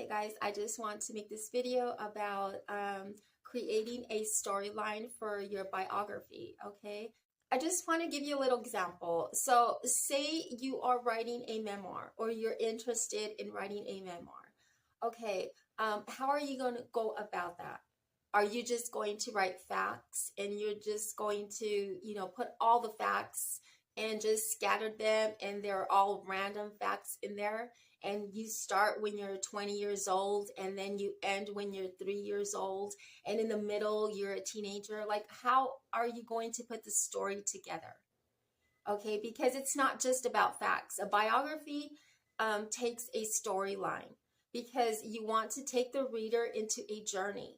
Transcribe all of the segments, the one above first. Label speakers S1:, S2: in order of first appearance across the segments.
S1: guys, I just want to make this video about creating a storyline for your biography, okay? I just want to give you a little example. So say you are writing a memoir or you're interested in writing a memoir. Okay, how are you going to go about that? Are you just going to write facts and you're just going to, put all the facts and just scatter them and they're all random facts in there? And you start when you're 20 years old and then you end when you're 3 years old, and in the middle you're a teenager. Like, how are you going to put the story together? Okay, because it's not just about facts. A biography takes a storyline because you want to take the reader into a journey.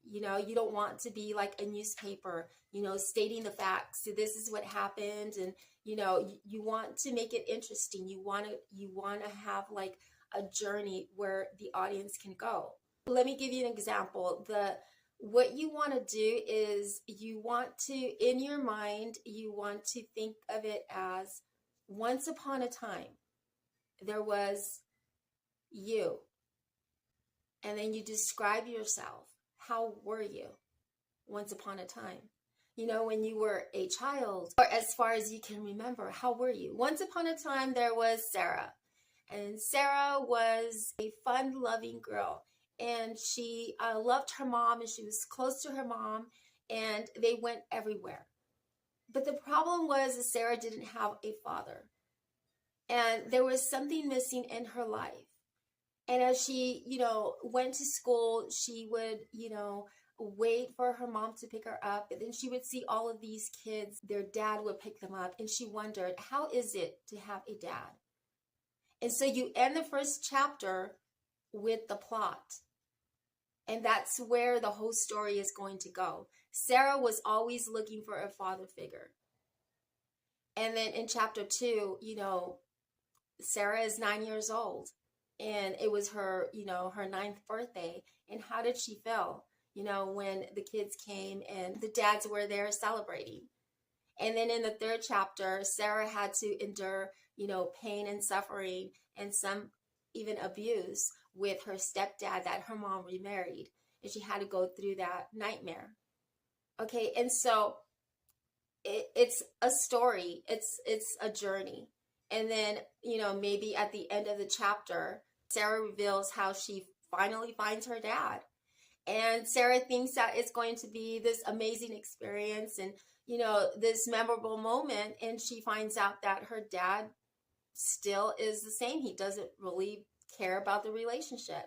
S1: You don't want to be like a newspaper, stating the facts. So this is what happened, and you want to make it interesting. You want to have like a journey where the audience can go. Let me give you an example. What you want to do is you want to, in your mind, you want to think of it as once upon a time there was you, and then you describe yourself. How were you once upon a time? When you were a child, or as far as you can remember, how were you? Once upon a time, there was Sarah. And Sarah was a fun-loving girl. And she loved her mom, and she was close to her mom, and they went everywhere. But the problem was that Sarah didn't have a father. And there was something missing in her life. And as she, went to school, she would, wait for her mom to pick her up. And then she would see all of these kids, their dad would pick them up. And she wondered, how is it to have a dad? And so you end the first chapter with the plot. And that's where the whole story is going to go. Sarah was always looking for a father figure. And then in chapter 2, Sarah is 9 years old. And it was her, her 9th birthday. And how did she feel, when the kids came and the dads were there celebrating? And then in the 3rd chapter, Sarah had to endure, pain and suffering and some even abuse with her stepdad that her mom remarried. And she had to go through that nightmare. Okay, and so it's a story. It's a journey. And then, maybe at the end of the chapter, Sarah reveals how she finally finds her dad. And Sarah thinks that it's going to be this amazing experience and, this memorable moment. And she finds out that her dad still is the same. He doesn't really care about the relationship.